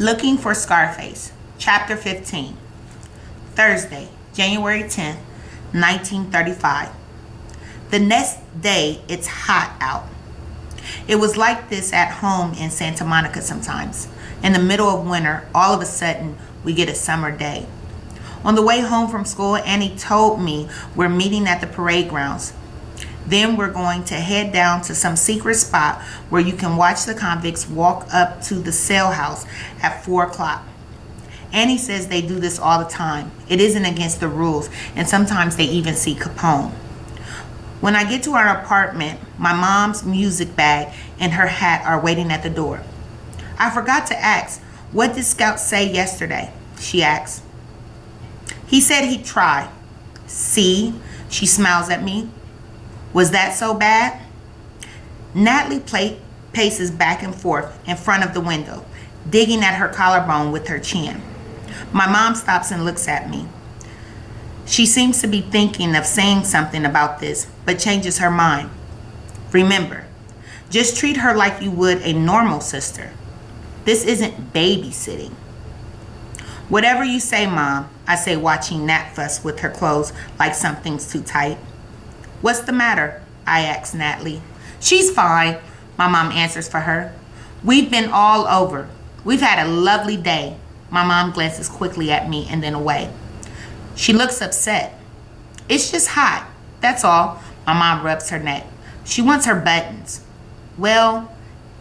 Looking for Scarface, Chapter 15. Thursday, January 10th, 1935. The next day, it's hot out. It was like this at home in Santa Monica sometimes. In the middle of winter, all of a sudden, we get a summer day. On the way home from school, Annie told me we're meeting at the parade grounds. Then we're going to head down to some secret spot where you can watch the convicts walk up to the cell house at 4 o'clock. Annie says they do this all the time. It isn't against the rules, and sometimes they even see Capone. When I get to our apartment, my mom's music bag and her hat are waiting at the door. I forgot to ask, what did Scout say yesterday? She asks. He said he'd try. See? She smiles at me. Was that so bad? Natalie paces back and forth in front of the window, digging at her collarbone with her chin. My mom stops and looks at me. She seems to be thinking of saying something about this, but changes her mind. Remember, just treat her like you would a normal sister. This isn't babysitting. Whatever you say, Mom, I say, watching Nat fuss with her clothes like something's too tight. What's the matter? I ask Natalie. She's fine, my mom answers for her. We've been all over. We've had a lovely day. My mom glances quickly at me and then away. She looks upset. It's just hot, that's all. My mom rubs her neck. She wants her buttons. Well,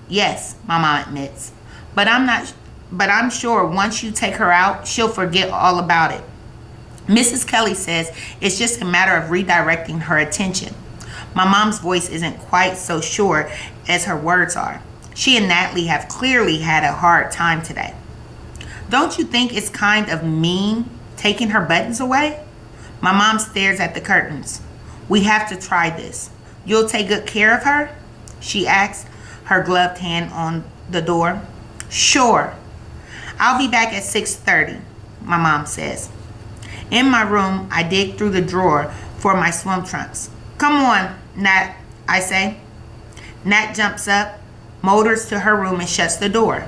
yes, my mom admits. But I'm sure once you take her out, she'll forget all about it. Mrs. Kelly says it's just a matter of redirecting her attention. My mom's voice isn't quite so sure as her words are. She and Natalie have clearly had a hard time today. Don't you think it's kind of mean taking her buttons away? My mom stares at the curtains. We have to try this. You'll take good care of her? She asks, her gloved hand on the door. Sure. I'll be back at 6:30, my mom says. In my room, I dig through the drawer for my swim trunks. Come on, Nat, I say. Nat jumps up, motors to her room and shuts the door.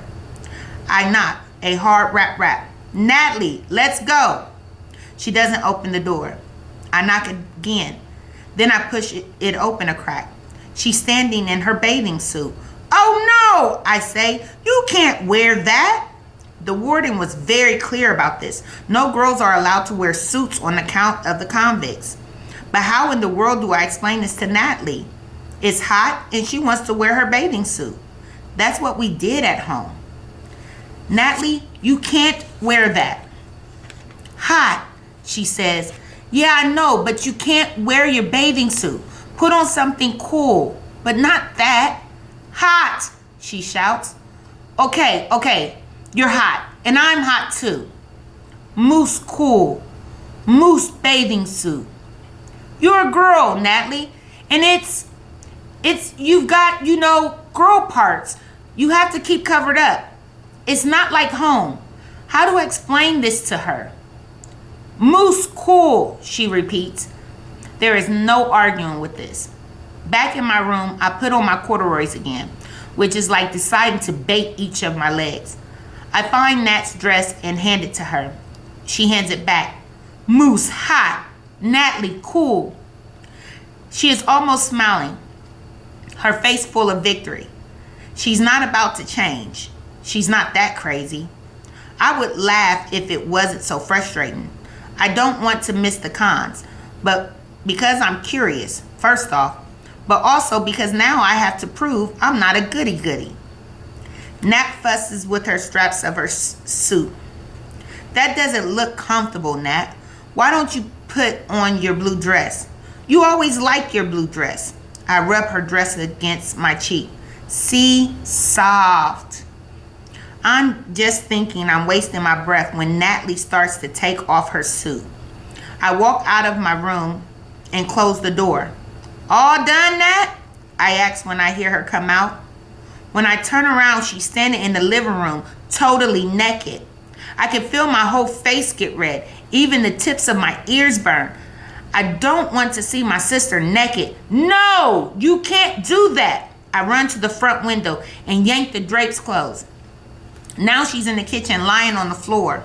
I knock, a hard rap. Natalie, let's go. She doesn't open the door. I knock again. Then I push it open a crack. She's standing in her bathing suit. Oh no, I say, you can't wear that. The warden was very clear about this. No girls are allowed to wear suits on account of the convicts. But how in the world do I explain this to Natalie? It's hot and she wants to wear her bathing suit. That's what we did at home. Natalie, you can't wear that. Hot, she says. Yeah, I know, but you can't wear your bathing suit. Put on something cool, but not that. Hot, she shouts. Okay. You're hot, and I'm hot too. Moose cool. Moose bathing suit. You're a girl, Natalie, and it's you've got, girl parts. You have to keep covered up. It's not like home. How do I explain this to her? Moose cool, she repeats. There is no arguing with this. Back in my room, I put on my corduroys again, which is like deciding to bait each of my legs. I find Nat's dress and hand it to her. She hands it back. Moose hot. Natalie cool. She is almost smiling, her face full of victory. She's not about to change. She's not that crazy. I would laugh if it wasn't so frustrating. I don't want to miss the cons, but because I'm curious, first off, but also because now I have to prove I'm not a goody-goody. Nat fusses with her straps of her suit. That doesn't look comfortable, Nat. Why don't you put on your blue dress? You always like your blue dress. I rub her dress against my cheek. See? Soft. I'm just thinking I'm wasting my breath when Natalie starts to take off her suit. I walk out of my room and close the door. All done, Nat? I ask when I hear her come out. When I turn around, she's standing in the living room, totally naked. I can feel my whole face get red. Even the tips of my ears burn. I don't want to see my sister naked. No, you can't do that. I run to the front window and yank the drapes closed. Now she's in the kitchen lying on the floor.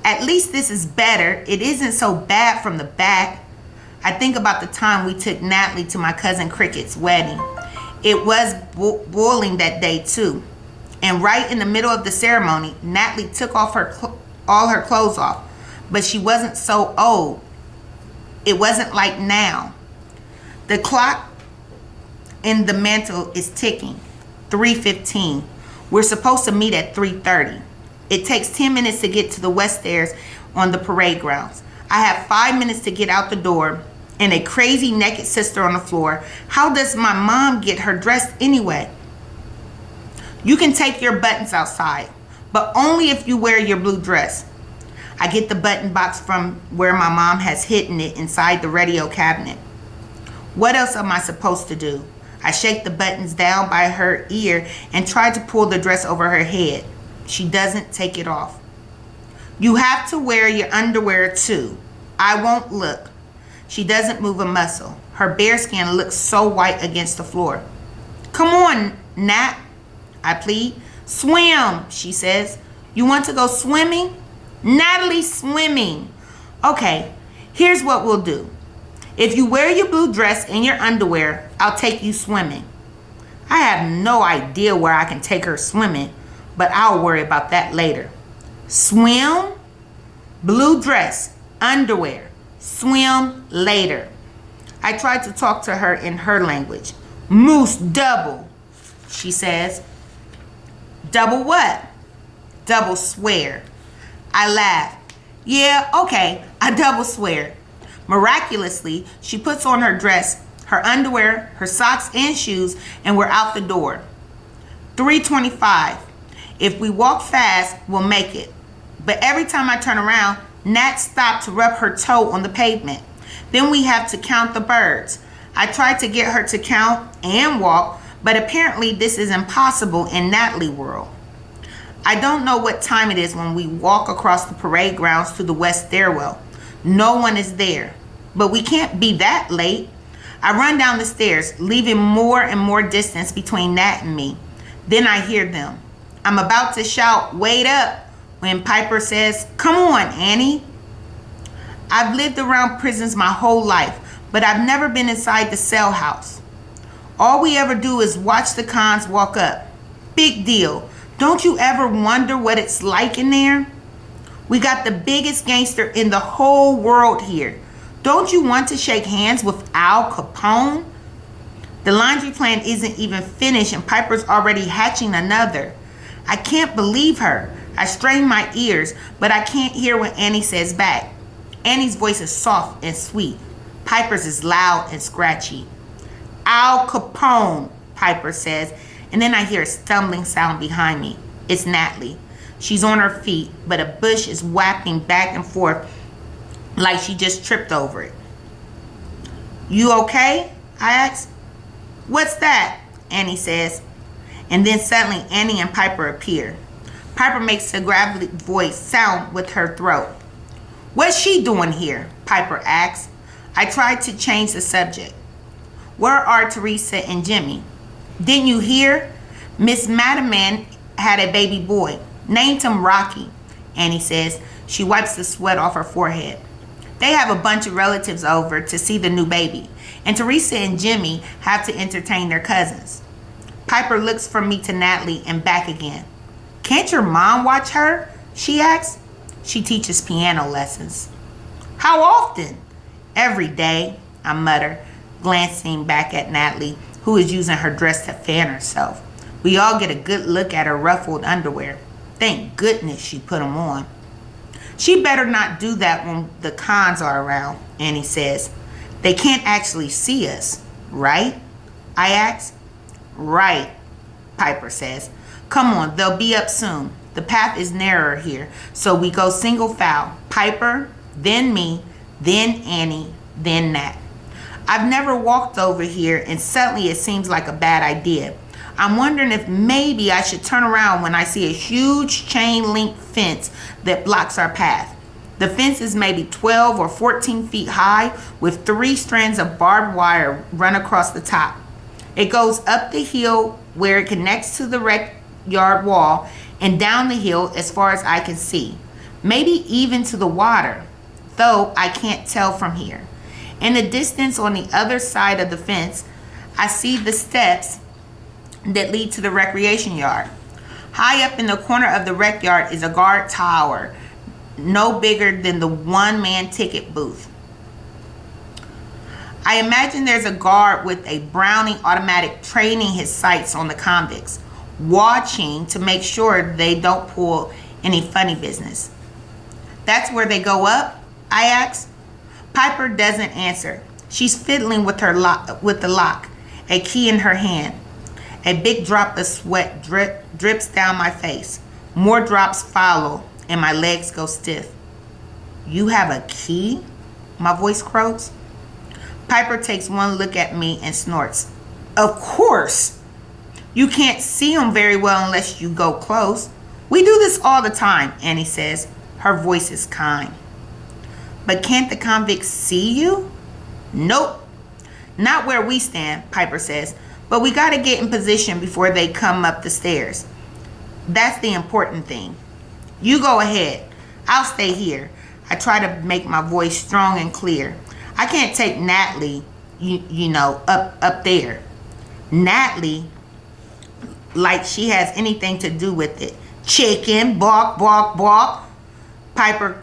At least this is better. It isn't so bad from the back. I think about the time we took Natalie to my cousin Cricket's wedding. It was boiling that day too. And right in the middle of the ceremony, Natalie took off all her clothes off. But she wasn't so old. It wasn't like now. The clock in the mantle is ticking. 3:15. We're supposed to meet at 3:30. It takes 10 minutes to get to the west stairs on the parade grounds. I have 5 minutes to get out the door and a crazy naked sister on the floor. How does my mom get her dressed anyway? You can take your buttons outside, but only if you wear your blue dress. I get the button box from where my mom has hidden it inside the radio cabinet. What else am I supposed to do? I shake the buttons down by her ear and try to pull the dress over her head. She doesn't take it off. You have to wear your underwear too. I won't look. She doesn't move a muscle. Her bare skin looks so white against the floor. Come on, Nat, I plead. Swim, she says. You want to go swimming? Natalie, swimming. Okay, here's what we'll do. If you wear your blue dress and your underwear, I'll take you swimming. I have no idea where I can take her swimming, but I'll worry about that later. Swim, blue dress, underwear, swim later. I tried to talk to her in her language. Moose double, she says. Double what? Double swear. I laugh. Yeah, okay, I double swear. Miraculously, she puts on her dress, her underwear, her socks and shoes, and we're out the door. 3:25. If we walk fast, we'll make it. But every time I turn around, Nat stopped to rub her toe on the pavement. Then we have to count the birds. I tried to get her to count and walk, but apparently this is impossible in Natalie world. I don't know what time it is when we walk across the parade grounds to the west stairwell. No one is there, but we can't be that late. I run down the stairs, leaving more and more distance between Nat and me. Then I hear them. I'm about to shout, wait up, when Piper says, come on, Annie. I've lived around prisons my whole life, but I've never been inside the cell house. All we ever do is watch the cons walk up. Big deal. Don't you ever wonder what it's like in there? We got the biggest gangster in the whole world here. Don't you want to shake hands with Al Capone? The laundry plan isn't even finished and Piper's already hatching another. I can't believe her. I strain my ears, but I can't hear what Annie says back. Annie's voice is soft and sweet. Piper's is loud and scratchy. Al Capone, Piper says, and then I hear a stumbling sound behind me. It's Natalie. She's on her feet, but a bush is whapping back and forth like she just tripped over it. You okay? I ask. What's that? Annie says. And then suddenly Annie and Piper appear. Piper makes a gravelly voice sound with her throat. What's she doing here? Piper asks. I tried to change the subject. Where are Teresa and Jimmy? Didn't you hear? Miss Madaman had a baby boy. Named him Rocky, Annie says. She wipes the sweat off her forehead. They have a bunch of relatives over to see the new baby, and Teresa and Jimmy have to entertain their cousins. Piper looks from me to Natalie and back again. Can't your mom watch her? She asks. She teaches piano lessons. How often? Every day, I mutter, glancing back at Natalie, who is using her dress to fan herself. We all get a good look at her ruffled underwear. Thank goodness she put them on. She better not do that when the cons are around, Annie says. They can't actually see us, right? I ask. Right, Piper says. Come on, they'll be up soon. The path is narrower here, so we go single file. Piper, then me, then Annie, then Nat. I've never walked over here, and suddenly it seems like a bad idea. I'm wondering if maybe I should turn around when I see a huge chain link fence that blocks our path. The fence is maybe 12 or 14 feet high with 3 strands of barbed wire run across the top. It goes up the hill where it connects to the yard wall and down the hill as far as I can see. Maybe even to the water, though I can't tell from here. In the distance on the other side of the fence, I see the steps that lead to the recreation yard. High up in the corner of the rec yard is a guard tower, no bigger than the one-man ticket booth. I imagine there's a guard with a Browning automatic training his sights on the convicts, watching to make sure they don't pull any funny business. That's where they go up? I ask. Piper doesn't answer. She's fiddling with the lock, a key in her hand. A big drop of sweat drips down my face. More drops follow, and my legs go stiff. You have a key? My voice croaks. Piper takes one look at me and snorts. Of course. You can't see them very well unless you go close. We do this all the time, Annie says. Her voice is kind. But can't the convicts see you? Nope. Not where we stand, Piper says. But we got to get in position before they come up the stairs. That's the important thing. You go ahead. I'll stay here. I try to make my voice strong and clear. I can't take Natalie, up there. Natalie, like she has anything to do with it. Chicken, bark, bark, bark. Piper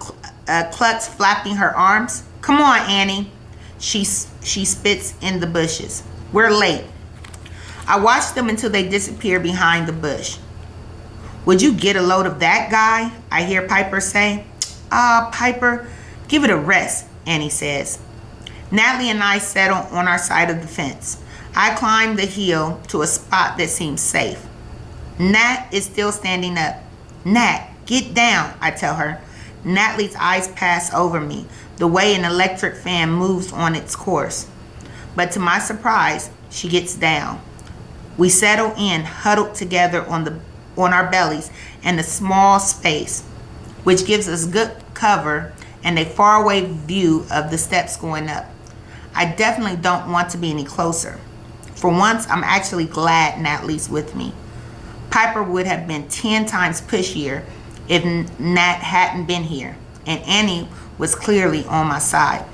clucks, flapping her arms. Come on, Annie. She spits in the bushes. We're late. I watch them until they disappear behind the bush. Would you get a load of that guy? I hear Piper say. Piper, give it a rest, Annie says. Natalie and I settle on our side of the fence. I climb the hill to a spot that seems safe. Nat is still standing up. Nat, get down, I tell her. Natalie's eyes pass over me, the way an electric fan moves on its course. But to my surprise, she gets down. We settle in, huddled together on our bellies in a small space, which gives us good cover and a faraway view of the steps going up. I definitely don't want to be any closer. For once, I'm actually glad Natalie's with me. Piper would have been 10 times pushier if Nat hadn't been here, and Annie was clearly on my side.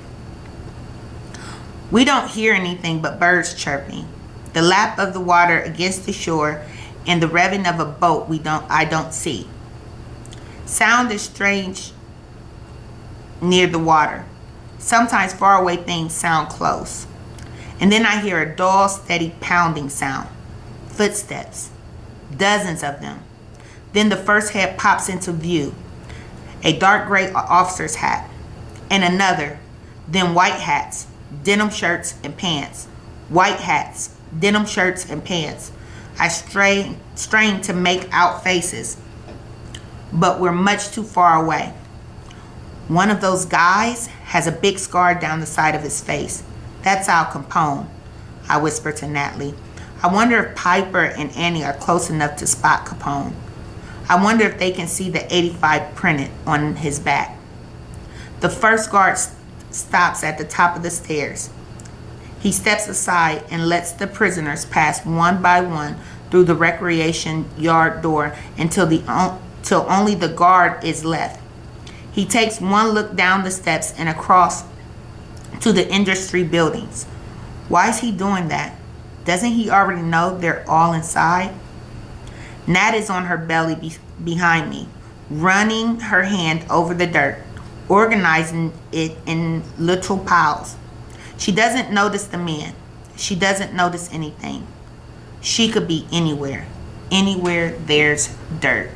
We don't hear anything but birds chirping, the lap of the water against the shore, and the revving of a boat I don't see. Sound is strange near the water. Sometimes faraway things sound close. And then I hear a dull, steady pounding sound. Footsteps. Dozens of them. Then the first head pops into view. A dark gray officer's hat. And another. Then white hats. Denim shirts and pants. White hats. Denim shirts and pants. I strain to make out faces. But we're much too far away. One of those guys has a big scar down the side of his face. That's Al Capone, I whisper to Natalie. I wonder if Piper and Annie are close enough to spot Capone. I wonder if they can see the 85 printed on his back. The first guard stops at the top of the stairs. He steps aside and lets the prisoners pass one by one through the recreation yard door until only the guard is left. He takes one look down the steps and across to the industry buildings. Why is he doing that? Doesn't he already know they're all inside? Nat is on her belly behind me, running her hand over the dirt, organizing it in little piles. She doesn't notice the men. She doesn't notice anything. She could be anywhere. Anywhere there's dirt.